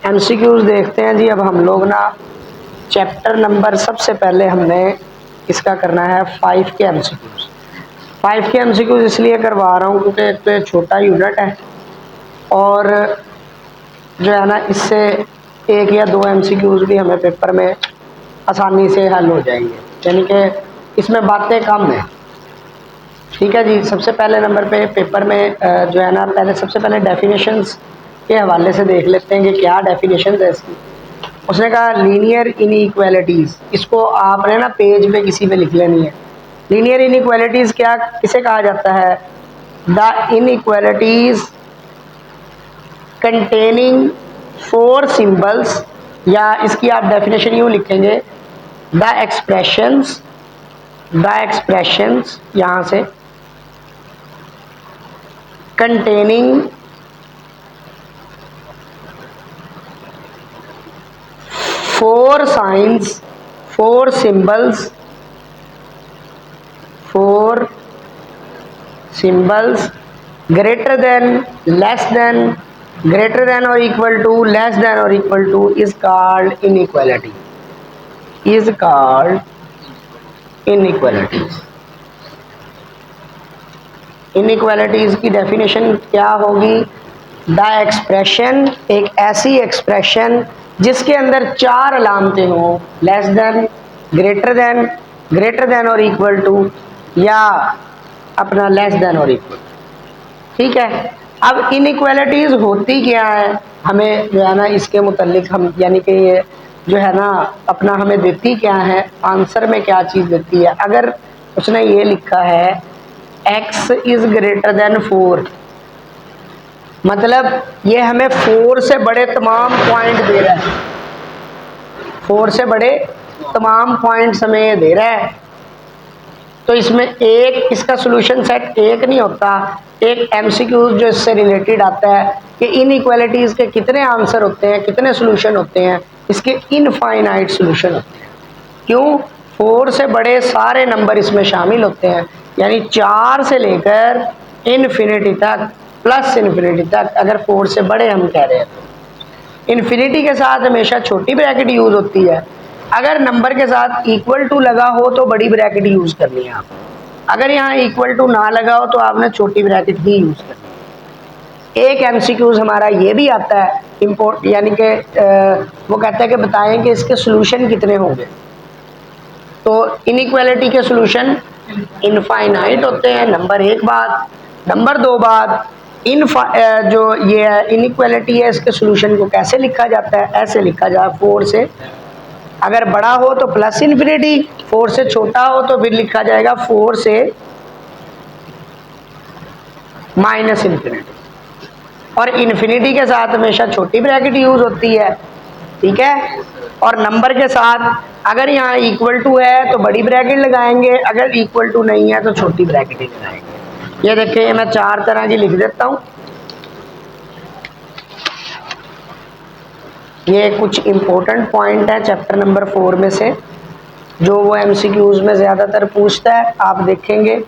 MCQs देखते हैं जी। अब हम लोग ना चैप्टर नंबर सबसे पहले हमने इसका करना है 5 के एमसीक्यूज। 5 के एमसीक्यूज इसलिए करवा रहा हूँ क्योंकि एक तो ये छोटा यूनिट है और जो है ना इससे 1 या 2 एमसीक्यूज भी हमें पेपर में आसानी से हल हो जाएंगे, यानी कि इसमें बातें कम हैं। ठीक है जी। सबसे पहले नंबर पे पेपर में जो है ना सबसे पहले डेफिनेशंस के हवाले से देख लेते हैं कि क्या डेफिनेशंस है इसकी। उसने कहा लीनियर इनइक्वालिटीज़, इसको आपने ना पेज पे किसी पे लिख लेनी है। लीनियर इनइक्वालिटीज़ क्या किसे कहा जाता है? द इनइक्वालिटीज़ कंटेनिंग 4 सिंबल्स, या इसकी आप डेफिनेशन यूँ लिखेंगे द एक्सप्रेशंस यहाँ से containing 4 signs, 4 symbols, 4 symbols greater than, less than, greater than or equal to, less than or equal to is called inequality, is called inequalities। Inequalities की definition क्या होगी? द एक्सप्रेशन, एक ऐसी expression जिसके अंदर 4 अलामतें हों, लेस देन, ग्रेटर देन और equal to, या अपना लेस देन और इक्वल। ठीक है। अब इनइक्वालिटीज होती क्या है, हमें जो है ना इसके मुतालिक हम यानी कि ये जो है ना अपना हमें देती क्या है, आंसर में क्या चीज़ देती है। अगर उसने ये लिखा है x इज ग्रेटर देन 4, मतलब ये हमें 4 से बड़े तमाम पॉइंट दे रहा है, 4 से बड़े तमाम पॉइंट्स हमें ये दे रहा है। तो इसमें एक इसका सोल्यूशन सेट एक नहीं होता, एक एमसीक्यू जो इससे रिलेटेड आता है कि इनइक्वालिटीज के कितने आंसर होते हैं, कितने सोल्यूशन होते हैं, इसके इनफाइनाइट सोल्यूशन होते हैं। क्यों? 4 से बड़े सारे नंबर इसमें शामिल होते हैं, यानी 4 से लेकर इन्फिनिटी तक, प्लस इन्फिनिटी तक। अगर 4 से बड़े हम कह रहे हैं तो इन्फिनिटी के साथ हमेशा छोटी ब्रैकेट यूज होती है। अगर नंबर के साथ इक्वल टू लगा हो तो बड़ी ब्रैकेट यूज करनी है आप। अगर यहाँ इक्वल टू ना लगा हो तो आपने छोटी ब्रैकेट ही यूज करनी है। एक एमसीक्यूज हमारा ये भी आता है इम्पोर्ट, यानी कि वो कहता है कि बताएं कि इसके सोल्यूशन कितने होंगे। तो इनइक्वालिटी के सोल्यूशन इनफाइनाइट होते हैं, नंबर 1 बात। नंबर 2 बात, जो ये इनइक्वालिटी है इसके सोल्यूशन को कैसे लिखा जाता है? ऐसे लिखा जाए, 4 से अगर बड़ा हो तो प्लस इन्फिनिटी, 4 से छोटा हो तो फिर लिखा जाएगा 4 से माइनस इन्फिनिटी। और इन्फिनिटी के साथ हमेशा छोटी ब्रैकेट यूज होती है। ठीक है। और नंबर के साथ अगर यहाँ इक्वल टू है तो बड़ी ब्रैकेट लगाएंगे, अगर इक्वल टू नहीं है तो छोटी ब्रैकेट ही लगाएंगे। ये देखिए मैं 4 तरह की लिख देता हूँ। ये कुछ इंपॉर्टेंट पॉइंट है चैप्टर नंबर 4 में से जो वो एमसीक्यूज में ज़्यादातर पूछता है। आप देखेंगे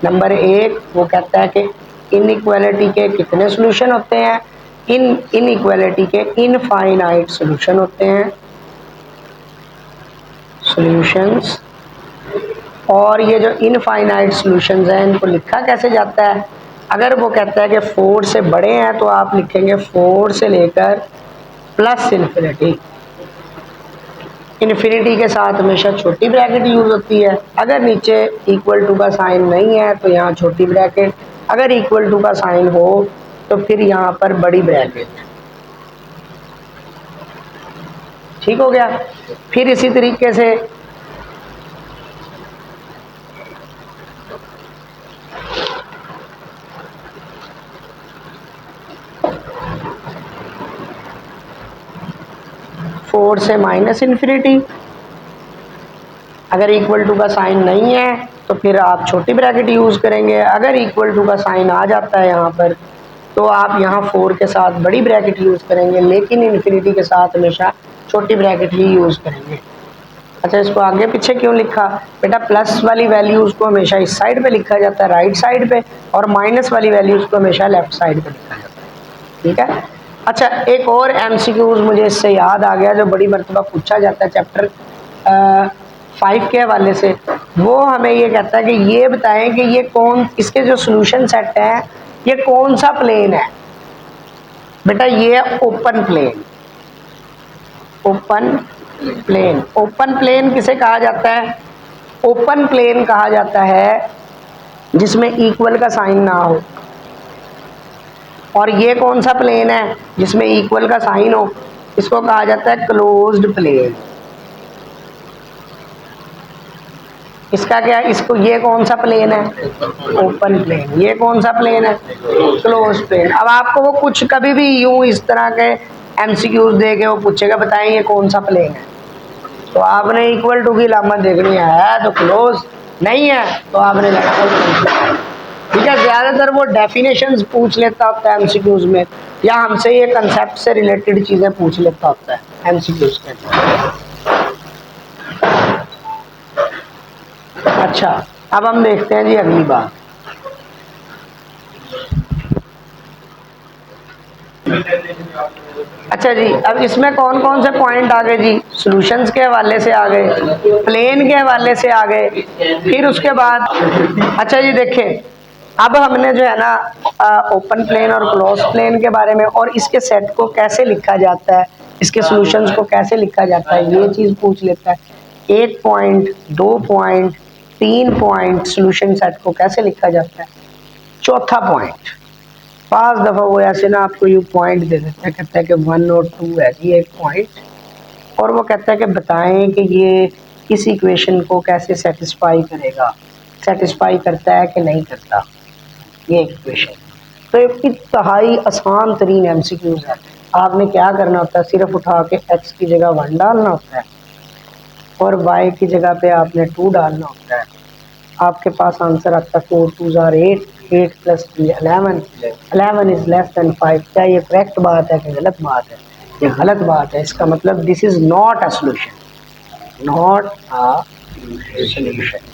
नंबर 1 वो कहता है कि इनइक्वालिटी के कितने सॉल्यूशन होते हैं? इनइक्वालिटी के इनफाइनाइट सॉल्यूशन होते हैं, सॉल्यूशंस। और ये जो इनफाइनाइट सॉल्यूशंस हैं इनको लिखा कैसे जाता है? अगर वो कहता है कि 4 से बड़े हैं तो आप लिखेंगे 4 से लेकर प्लस इन्फिनिटी। इन्फिनिटी के साथ हमेशा छोटी ब्रैकेट यूज होती है। अगर नीचे इक्वल टू का साइन नहीं है तो यहाँ छोटी ब्रैकेट, अगर इक्वल टू का साइन हो तो फिर यहाँ पर बड़ी ब्रैकेट। ठीक हो गया। फिर इसी तरीके से फोर से माइनस इन्फिनिटी, अगर इक्वल टू का साइन नहीं है तो फिर आप छोटी ब्रैकेट यूज करेंगे। अगर इक्वल टू का साइन आ जाता है यहाँ पर तो आप यहाँ 4 के साथ बड़ी ब्रैकेट यूज करेंगे, लेकिन इन्फिनिटी के साथ हमेशा छोटी ब्रैकेट ही यूज करेंगे। अच्छा, इसको आगे पीछे क्यों लिखा बेटा? प्लस वाली वैल्यूज को हमेशा इस साइड पे लिखा जाता है, राइट साइड पे, और माइनस वाली वैल्यूज को हमेशा लेफ्ट साइड पे लिखा जाता है। ठीक है। अच्छा, एक और एमसीक्यूज मुझे इससे याद आ गया जो बड़ी मरतबा पूछा जाता है चैप्टर 5 के हवाले से। वो हमें ये कहता है कि ये बताएं कि ये कौन, इसके जो सोल्यूशन सेट है ये कौन सा प्लेन है। बेटा ये है open plane. Open plane, open plane किसे कहा जाता है? ओपन प्लेन कहा जाता है जिसमें इक्वल का साइन ना हो। और ये कौन सा प्लेन है जिसमें इक्वल का साइन हो? इसको कहा जाता है क्लोज्ड प्लेन। इसका क्या है? इसको, ये कौन सा प्लेन है? Open plane. ये कौन सा प्लेन है? Close plane. अब आपको वो कुछ कभी भी यूं इस तरह के एमसीक्यूज दे के वो पूछेगा बताएं ये कौन सा प्लेन है, तो आपने इक्वल टू की लामत देखनी है तो क्लोज, नहीं है तो आपने लगना। ठीक है, ज्यादातर वो डेफिनेशंस पूछ लेता होता है एमसीक्यूज में, या हमसे ये कंसेप्ट से रिलेटेड चीजें पूछ लेता होता है एमसीक्यूज के अंदर। अच्छा, अब हम देखते हैं जी अगली बात। अच्छा जी, अब इसमें कौन कौन से पॉइंट आ गए जी? सॉल्यूशंस के हवाले से आ गए, प्लेन के हवाले से आ गए, फिर उसके बाद अच्छा जी देखिए, अब हमने जो है ना ओपन प्लेन और क्लोज प्लेन के बारे में और इसके सेट को कैसे लिखा जाता है, इसके सॉल्यूशंस को कैसे लिखा जाता है, ये चीज पूछ लेता है। 1 point, 2 point, 3 point solution set को कैसे लिखा जाता है। चौथा पॉइंट, 5 दफा वो ऐसे ना आपको यू पॉइंट दे देता है, कहता है कि 1 और 2 है जी एक पॉइंट, और वो कहता है कि बताएं कि ये इस इक्वेशन को कैसे सेटिस्फाई करेगा, सेटिस्फाई करता है कि नहीं करता ये इक्वेशन। तो एक इंतहाई आसान तरीन एमसीक्यूज है। आपने क्या करना होता है, सिर्फ उठा के x की जगह 1 डालना होता है और y की जगह पे आपने 2 डालना होता है। आपके पास आंसर आता है 4 2 or 8, 8 plus 3 11, 11 is less than 5। क्या ये करेक्ट बात है कि गलत बात है? ये गलत बात है। इसका मतलब this is not a solution, not a solution.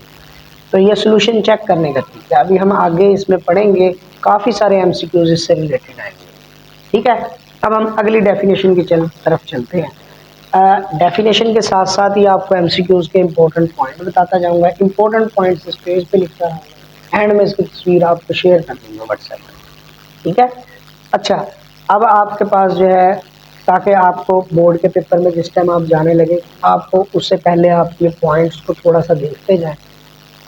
तो ये सोल्यूशन चेक करने का तरीका अभी हम आगे इसमें पढ़ेंगे, काफ़ी सारे एमसीक्यूज इससे रिलेटेड आएंगे। ठीक है, अब हम अगली डेफिनेशन की तरफ चलते हैं। डेफिनेशन के साथ साथ ही आपको एमसीक्यूज के इंपॉर्टेंट पॉइंट बताता जाऊंगा। इंपॉर्टेंट पॉइंट्स इस पेज पे लिखता रहूँगा, एंड में इसकी तस्वीर आपको शेयर कर दूंगा व्हाट्सएप पर। ठीक है, अच्छा अब आपके पास जो है, ताकि आपको बोर्ड के पेपर में जिस टाइम आप जाने लगे, आपको उससे पहले आप ये पॉइंट्स को थोड़ा सा देखते जाएं।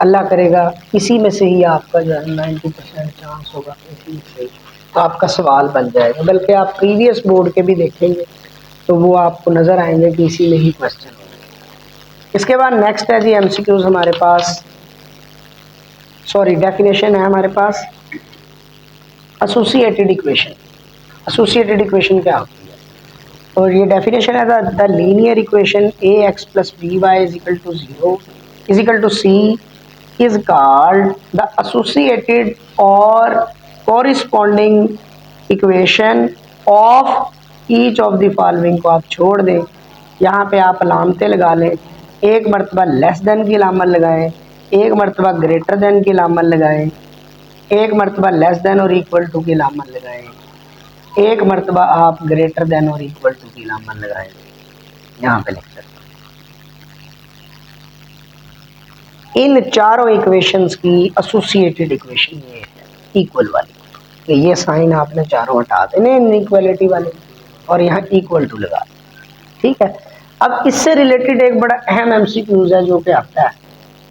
अल्लाह करेगा इसी में से ही आपका जो है 90% चांस होगा इसी से तो आपका सवाल बन जाएगा। बल्कि आप प्रीवियस बोर्ड के भी देखेंगे तो वो आपको नज़र आएंगे कि इसी में ही क्वेश्चन होंगे। इसके बाद नेक्स्ट है जी एमसीक्यूज हमारे पास, सॉरी डेफिनेशन है हमारे पास एसोसिएटेड इक्वेशन। एसोसिएटेड इक्वेशन क्या होती है? और ये डेफिनेशन है the linear equation ax plus by is equal to 0 is equal to c is called the associated or corresponding equation of each of the following। को आप छोड़ दें, यहाँ पे आप अलामतें लगा लें। एक मरतबा लेस देन की लामत लगाएं, एक मरतबा ग्रेटर देन की लामत लगाएं, एक मरतबा लेस देन और इक्वल टू की लामत लगाएं, एक मरतबा आप ग्रेटर देन और इक्वल टू की लामत लगाएं। यहाँ पे लिख सकते हैं। इन चारों इक्वेशंस की एसोसिएटेड इक्वेशन ये है इक्वल वाली, तो ये साइन आपने चारों हटा देने इनइक्वालिटी वाले और यहाँ इक्वल टू लगा। ठीक है, अब इससे रिलेटेड एक बड़ा अहम एमसीक्यूज है जो कि आता है,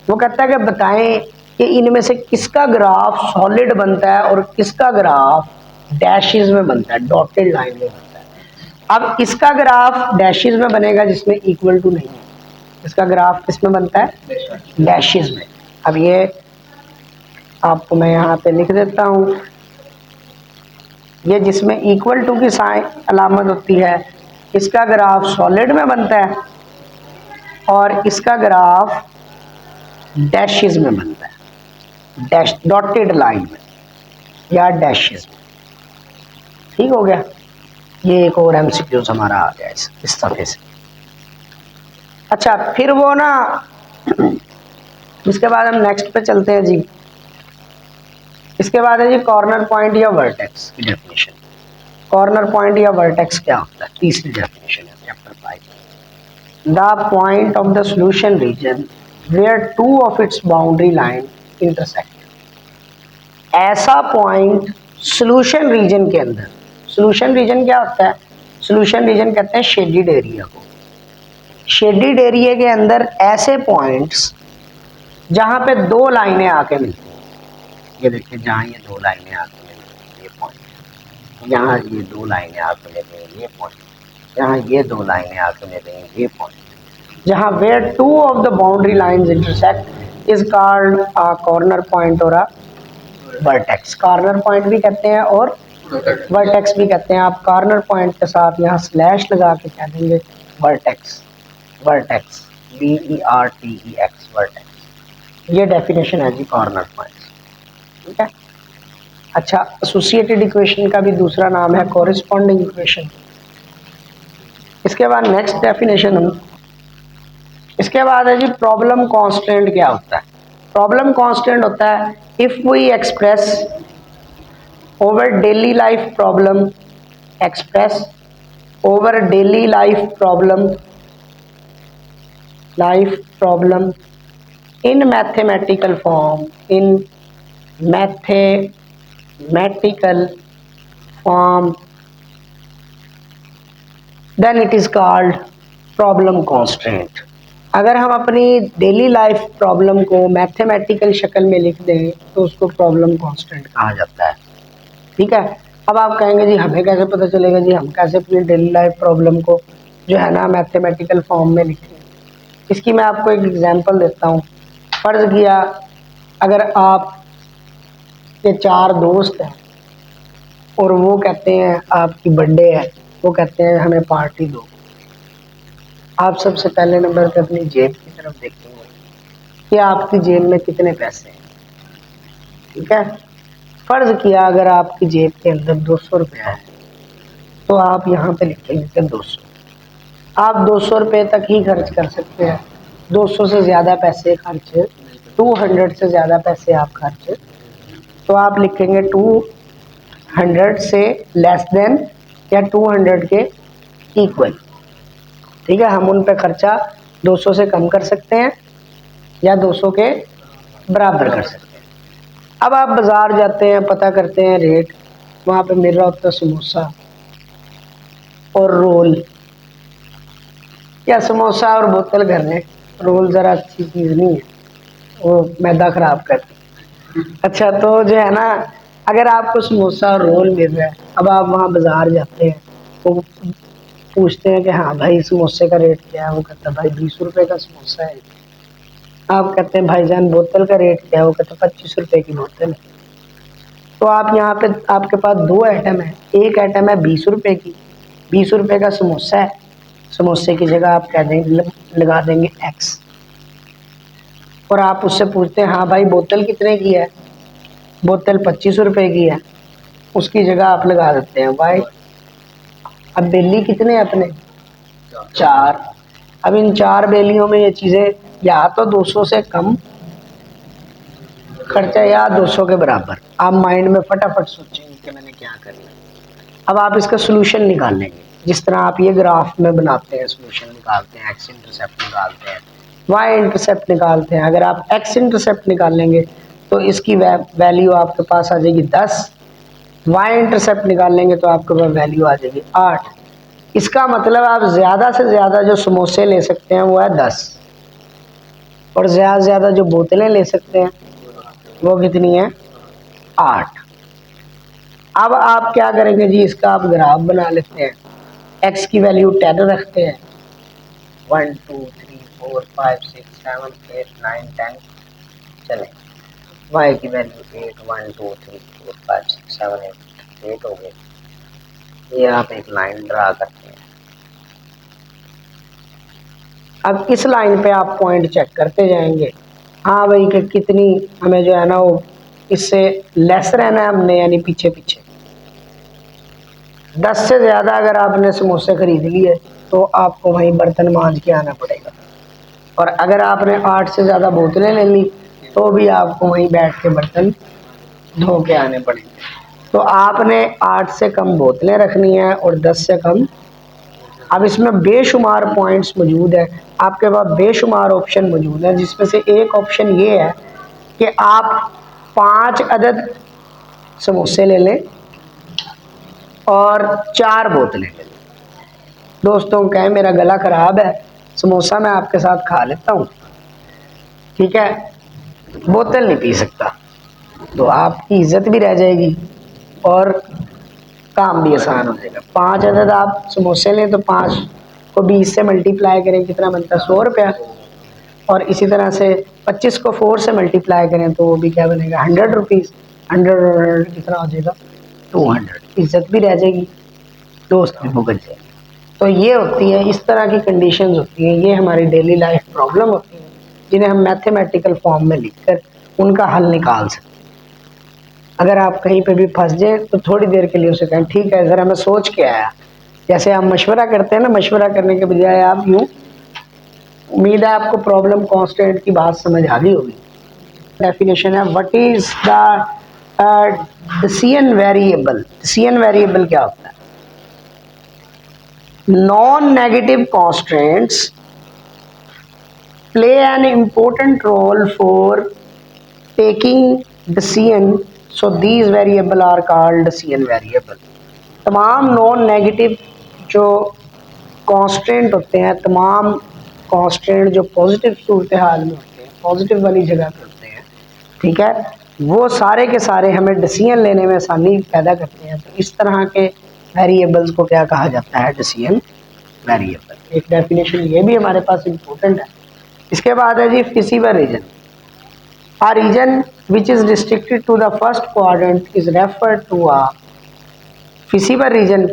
वो कहता है कि बताएं कि इनमें से किसका ग्राफ सॉलिड बनता है और किसका ग्राफ डैशेस में बनता है, डॉटेड लाइन में बनता है। अब इसका ग्राफ डैशेस में बनेगा जिसमें इक्वल टू नहीं है, इसका ग्राफ किसमें बनता है? डैशेस में। अब ये आपको मैं यहाँ पे लिख देता हूँ, ये जिसमें इक्वल टू की साइन अलामत होती है इसका ग्राफ सॉलिड में बनता है और इसका ग्राफ डैशेस में बनता है, डैश डॉटेड लाइन में या डैशेस में। ठीक हो गया, ये एक और एमसीक्यूज हमारा आ गया इस सफ़े से। अच्छा, फिर वो ना इसके बाद हम नेक्स्ट पे चलते हैं जी। इसके बाद है जी कॉर्नर पॉइंट या वर्टेक्स की डेफिनेशन। कॉर्नर पॉइंट या वर्टेक्स क्या होता है? तीसरी डेफिनेशन है chapter 5। The point of the solution region where two of its boundary line intersect. ऐसा पॉइंट सॉल्यूशन रीजन के अंदर, सॉल्यूशन रीजन क्या होता है? सॉल्यूशन रीजन कहते हैं शेडिड एरिया को। शेडिड एरिया के अंदर ऐसे पॉइंट्स जहां पे दो लाइनें आके मिलती हैं, ये देखिए जहां ये दो लाइनें आके मिलती हैं, ये पॉइंट, यहाँ ये दो लाइनें आके मिलती हैं, ये पॉइंट, यहाँ ये दो लाइनें आके मिलती हैं, ये पॉइंट, जहां where two of the boundary lines intersect is called a corner point और अ वर्टेक्स। कॉर्नर पॉइंट भी कहते हैं और वर्टेक्स भी कहते हैं। आप कॉर्नर पॉइंट के साथ यहाँ स्लैश लगा के कह देंगे वर्टेक्स, वर्टेक्स, VERTEX, वर्टेक्स। ये डेफिनेशन है जी कॉर्नर पॉइंट, ठीक है। अच्छा, एसोसिएटेड इक्वेशन का भी दूसरा नाम है कॉरेस्पॉन्डिंग इक्वेशन। इसके बाद नेक्स्ट डेफिनेशन हम, इसके बाद है जी प्रॉब्लम कांस्टेंट क्या होता है? प्रॉब्लम कांस्टेंट होता है if we express over daily life problem, express over daily life problem in mathematical form, then it is called problem constraint। अगर हम अपनी डेली लाइफ प्रॉब्लम को मैथमेटिकल शक्ल में लिख दें तो उसको प्रॉब्लम कांस्टेंट कहा जाता है, ठीक है। अब आप कहेंगे जी हमें कैसे पता चलेगा जी, हम कैसे अपनी डेली लाइफ प्रॉब्लम को जो है ना मैथमेटिकल फॉर्म में लिखें? इसकी मैं आपको एक एग्जांपल देता हूँ। फर्ज किया अगर आप के चार दोस्त हैं और वो कहते हैं आपकी बर्थडे है, वो कहते हैं हमें पार्टी दो। आप सबसे पहले नंबर पे अपनी जेब की तरफ देखेंगे कि आपकी जेब में कितने पैसे हैं, ठीक है। फर्ज किया अगर आपकी जेब के अंदर 200 रुपया है तो आप यहाँ पे लिखेंगे 200। आप 200 रुपये तक ही खर्च कर सकते हैं, 200 से ज़्यादा पैसे खर्च, 200 से ज़्यादा पैसे आप खर्च, तो आप लिखेंगे 200 से लेस देन या 200 के इक्वल, ठीक है। हम उन पे खर्चा 200 से कम कर सकते हैं या 200 के बराबर कर सकते हैं। अब आप बाज़ार जाते हैं, पता करते हैं रेट, वहाँ पे मिल रहा होता है समोसा और रोल, या समोसा और बोतल घर में, रोल ज़रा अच्छी चीज़ नहीं है, वो मैदा ख़राब करती है। अच्छा, तो जो है ना अगर आपको समोसा और रोल मिल रहा है, अब आप वहाँ बाज़ार जाते हैं तो पूछते हैं कि हाँ भाई समोसे का रेट क्या है? वो कहता है भाई 20 रुपये का समोसा है। आप कहते हैं भाईजान बोतल का रेट क्या है? वो कहता है 25 रुपये की बोतल है। तो आप यहाँ पे आपके पास दो आइटम है, एक आइटम है 20 रुपये की, 20 रुपये का समोसा है, समोसे की जगह आप कह देंगे लगा देंगे X, और आप उससे पूछते हैं हाँ भाई बोतल कितने की है? बोतल 25 रुपये की है, उसकी जगह आप लगा देते हैं Y। अब बेली कितने अपने? 4। अब इन 4 बेलियों में ये चीज़ें या तो 200 से कम खर्चा या 200 के बराबर। आप माइंड में फटाफट सोचेंगे कि मैंने क्या करना है। अब आप इसका सोल्यूशन निकाल लेंगे, जिस तरह आप ये ग्राफ में बनाते हैं, सोल्यूशन निकालते हैं, एक्स इंटरसेप्ट निकालते हैं, वाई इंटरसेप्ट निकालते हैं। अगर आप एक्स इंटरसेप्ट निकाल लेंगे तो इसकी वैल्यू आपके पास आ जाएगी 10, वाई इंटरसेप्ट निकाल लेंगे तो आपके पास वैल्यू आ जाएगी 8। इसका मतलब आप ज़्यादा से ज़्यादा जो समोसे ले सकते हैं वो है 10, और ज़्यादा से ज़्यादा जो बोतलें ले सकते हैं वो कितनी है? 8। अब आप क्या करेंगे जी, इसका आप ग्राफ बना लेते हैं। x की वैल्यू 10 रखते हैं, 1 2 3 4 5 6 7 8 9 10 चले। y की वैल्यू 8 1 2 3 4 5 6 7 8 हो गई। ये आप एक लाइन ड्रा करते हैं। अब इस लाइन पे आप पॉइंट चेक करते जाएंगे, हाँ भाई कि कितनी हमें जो है ना वो इससे लेस रहना है हमने, यानी पीछे पीछे। 10 से ज़्यादा अगर आपने समोसे खरीद लिए तो आपको वहीं बर्तन मांज के आना पड़ेगा, और अगर आपने 8 से ज़्यादा बोतलें ले ली तो भी आपको वहीं बैठ के बर्तन धो के आने पड़ेंगे। तो आपने 8 से कम बोतलें रखनी है और 10 से कम। अब इसमें बेशुमार पॉइंट्स मौजूद है, आपके पास बेशुमार ऑप्शन मौजूद है, जिसमें से एक ऑप्शन ये है कि आप 5 अदद समोसे ले लें और 4 बोतलें ले लें। दोस्तों कहें मेरा गला खराब है, समोसा मैं आपके साथ खा लेता हूँ, ठीक है, बोतल नहीं पी सकता, तो आपकी इज्जत भी रह जाएगी और काम भी आसान हो जाएगा। 5 अदद आप समोसे लें तो 5 को 20 से मल्टीप्लाई करें, कितना बनता है 100 रुपया। और इसी तरह से 25 को 4 से मल्टीप्लाई करें तो वो भी क्या बनेगा 100 रुपीज़। 100 कितना हो जाएगा 200, इज्जत भी रह जाएगी, दोस्त भी भुगत जाएगी। तो ये होती है, इस तरह की कंडीशंस होती हैं, ये हमारी डेली लाइफ प्रॉब्लम होती है, जिन्हें हम मैथमेटिकल फॉर्म में लिखकर उनका हल निकाल सकते हैं। अगर आप कहीं पे भी फंस जाए तो थोड़ी देर के लिए उसे कहें ठीक है ज़रा मैं सोच के आया, जैसे हम मशवरा करते हैं ना, मशवरा करने के बजाय आप यूँ, उम्मीद है आपको प्रॉब्लम कांस्टेंट की बात समझ आ गई होगी। डेफिनेशन है what is the decision variable. Decision variable क्या होता है? Non negative constants play an important role for taking decision, so these variable are called decision variable. तमाम नॉन नेगेटिव जो कांस्टेंट होते हैं, तमाम कांस्टेंट जो पॉजिटिव सूरत हाल में होते हैं, पॉजिटिव वाली जगह पे होते हैं, ठीक है, वो सारे के सारे हमें डिसीजन लेने में आसानी पैदा करते हैं। तो इस तरह के वेरिएबल्स को क्या कहा जाता है? Decision variable. एक डेफिनेशन ये भी हमारे पास इम्पोर्टेंट है। इसके बाद है जी feasible region. A region which is restricted to the first quadrant is referred to a feasible region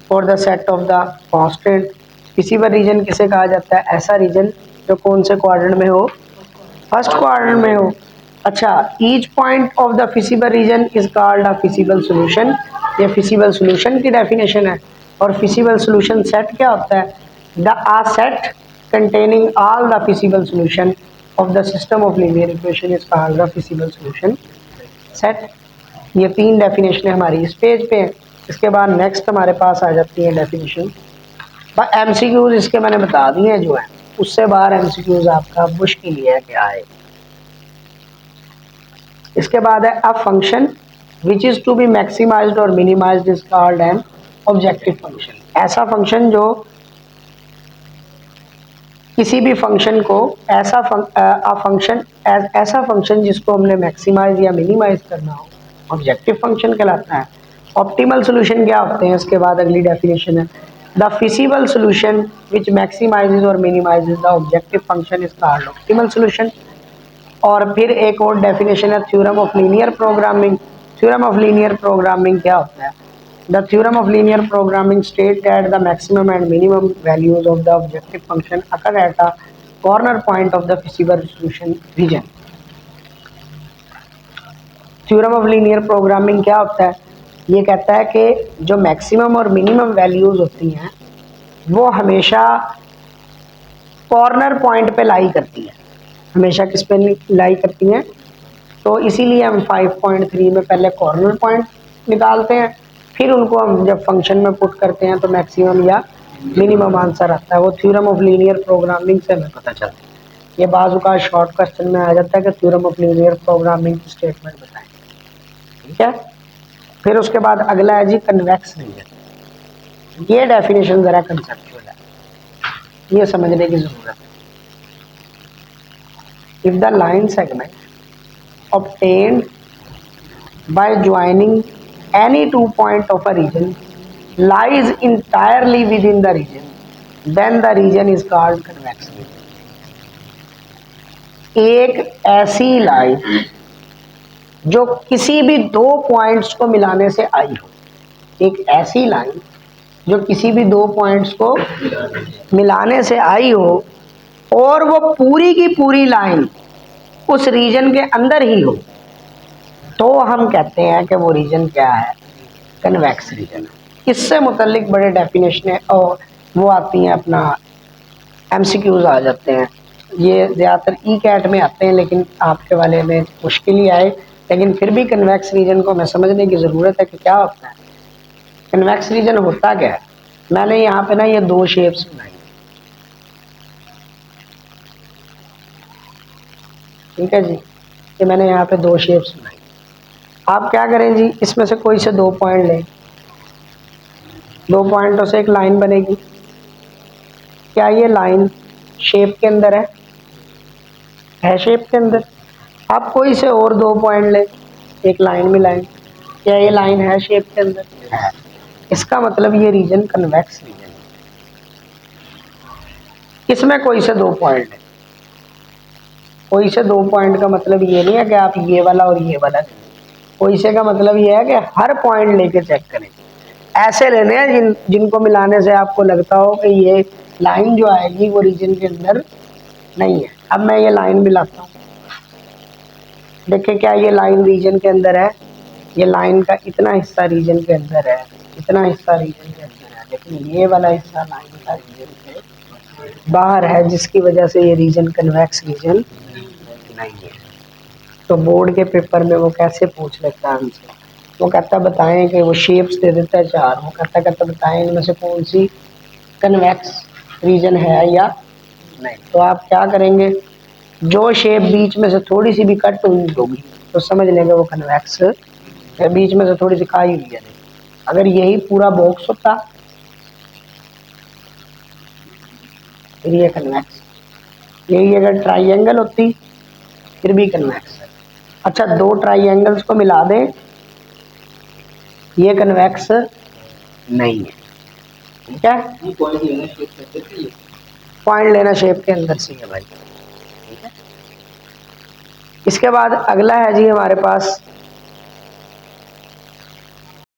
for the set of the constant। feasible region किसे कहा जाता है? ऐसा रीजन जो कौन से क्वाड्रेंट में हो? फर्स्ट क्वाड्रेंट में हो। अच्छा, each point of the feasible region is called a feasible solution। ये feasible solution की डेफिनेशन है। और feasible solution set क्या होता है? The a set containing all the feasible solution of the system of linear equation is called the feasible solution set। ये 3 definition हमारी इस पेज पे हैं। इसके बाद नेक्स्ट हमारे पास आ जाती है डेफिनेशन एमसीक्यूज। इसके मैंने बता दिए हैं जो है, उससे बाहर एमसीक्यूज आपका मुश्किल ही है क्या है। इसके बाद है a function which is to be maximised और minimised is called an objective function. ऐसा फंक्शन जो किसी भी फंक्शन को ऐसा फंक्शन जिसको हमने मैक्सिमाइज या मिनिमाइज करना हो, ऑब्जेक्टिव फंक्शन कहलाता है। ऑप्टिमल सॉल्यूशन क्या होते हैं? इसके बाद अगली डेफिनेशन है द फिजिबल सॉल्यूशन विच मैक्सिमाइजेज और minimises the objective function is called optimal solution. और फिर एक और डेफिनेशन है theorem of linear programming. Theorem of linear programming क्या होता है? The theorem of linear programming states that the maximum and minimum values of the objective function occur at a corner point of the feasible solution region। Theorem of linear programming क्या होता है? ये कहता है कि जो मैक्सिमम और minimum values होती हैं वो हमेशा कॉर्नर पॉइंट पे लाई करती हैं। हमेशा किस पे लाई करती हैं? तो इसीलिए हम 5.3 में पहले कॉर्नर पॉइंट निकालते हैं, फिर उनको हम जब फंक्शन में पुट करते हैं तो मैक्सिमम या मिनिमम आंसर आता है। वो थ्योरम ऑफ लीनियर प्रोग्रामिंग से हमें पता चलता है। ये बाज़ का शॉर्ट क्वेश्चन में आ जाता है कि थ्योरम ऑफ लीनियर प्रोग्रामिंग की स्टेटमेंट बताएं, ठीक है। फिर उसके बाद अगला है जी कन्वेक्स रीजन। ये डेफिनेशन ज़रा कंसेप्चुअल है, ये समझने की ज़रूरत है। If the line segment obtained by joining any 2 points of a region lies entirely within the region, then the region is called convex region। एक ऐसी लाइन जो किसी भी 2 पॉइंट्स को मिलाने से आई हो, एक ऐसी लाइन जो किसी भी 2 पॉइंट्स को मिलाने से आई हो और वो पूरी की पूरी लाइन उस रीजन के अंदर ही हो, तो हम कहते हैं कि वो रीजन क्या है? Convex region. इससे मुतल्लिक बड़े डेफिनेशन है और वो आती हैं, अपना एमसीक्यूज आ जाते हैं। ये ज़्यादातर ई कैट में आते हैं, लेकिन आपके वाले में मुश्किल ही आए, लेकिन फिर भी कन्वेक्स रीजन को हमें समझने की ज़रूरत है कि क्या होता है। कन्वेक्स रीजन होता क्या है। मैंने यहाँ पे ना ये दो शेप्स बनाई, ठीक है जी, कि मैंने यहाँ पे दो शेप्स बनाई। आप क्या करें जी, इसमें से कोई से 2 पॉइंट लें, 2 पॉइंटों से एक लाइन बनेगी। क्या ये लाइन शेप के अंदर है शेप के अंदर। आप कोई से और 2 पॉइंट लें, एक लाइन मिलाएं, क्या ये लाइन है शेप के अंदर है। इसका मतलब ये रीजन कन्वेक्स रीजन है। इसमें कोई से 2 पॉइंट लें, कोई से 2 पॉइंट का मतलब ये नहीं है कि आप ये वाला और ये वाला लें। कोई से का मतलब ये है कि हर पॉइंट लेके चेक करें। ऐसे लेने हैं जिनको मिलाने से आपको लगता हो कि ये लाइन जो आएगी वो रीजन के अंदर नहीं है। अब मैं ये लाइन मिलाता हूँ, देखिए क्या ये लाइन रीजन के अंदर है। ये लाइन का इतना हिस्सा रीजन के अंदर है, इतना हिस्सा रीजन के अंदर है, लेकिन ये वाला हिस्सा लाइन का रीजन से बाहर है, जिसकी वजह से ये रीजन कन्वेक्स रीजन नहीं है। तो बोर्ड के पेपर में वो कैसे पूछ लेता है हमसे, वो कहता बताएं कि वो शेप्स दे देता है 4, वो कहता बताएं इनमें से कौन सी कन्वेक्स रीजन है या नहीं। तो आप क्या करेंगे, जो शेप बीच में से थोड़ी सी भी कट हुई होगी तो समझ लेंगे वो कन्वेक्स है, बीच में से थोड़ी सी खाई हुई है। अगर यही पूरा बॉक्स होता फिर ये कन्वेक्स, यही अगर ट्राइंगल होती फिर भी कन्वेक्स है। अच्छा, 2 ट्राइंगल्स को मिला दें, ये कन्वेक्स नहीं है, ठीक है। पॉइंट लेना शेप के अंदर से है भाई, ठीक है। इसके बाद अगला है जी हमारे पास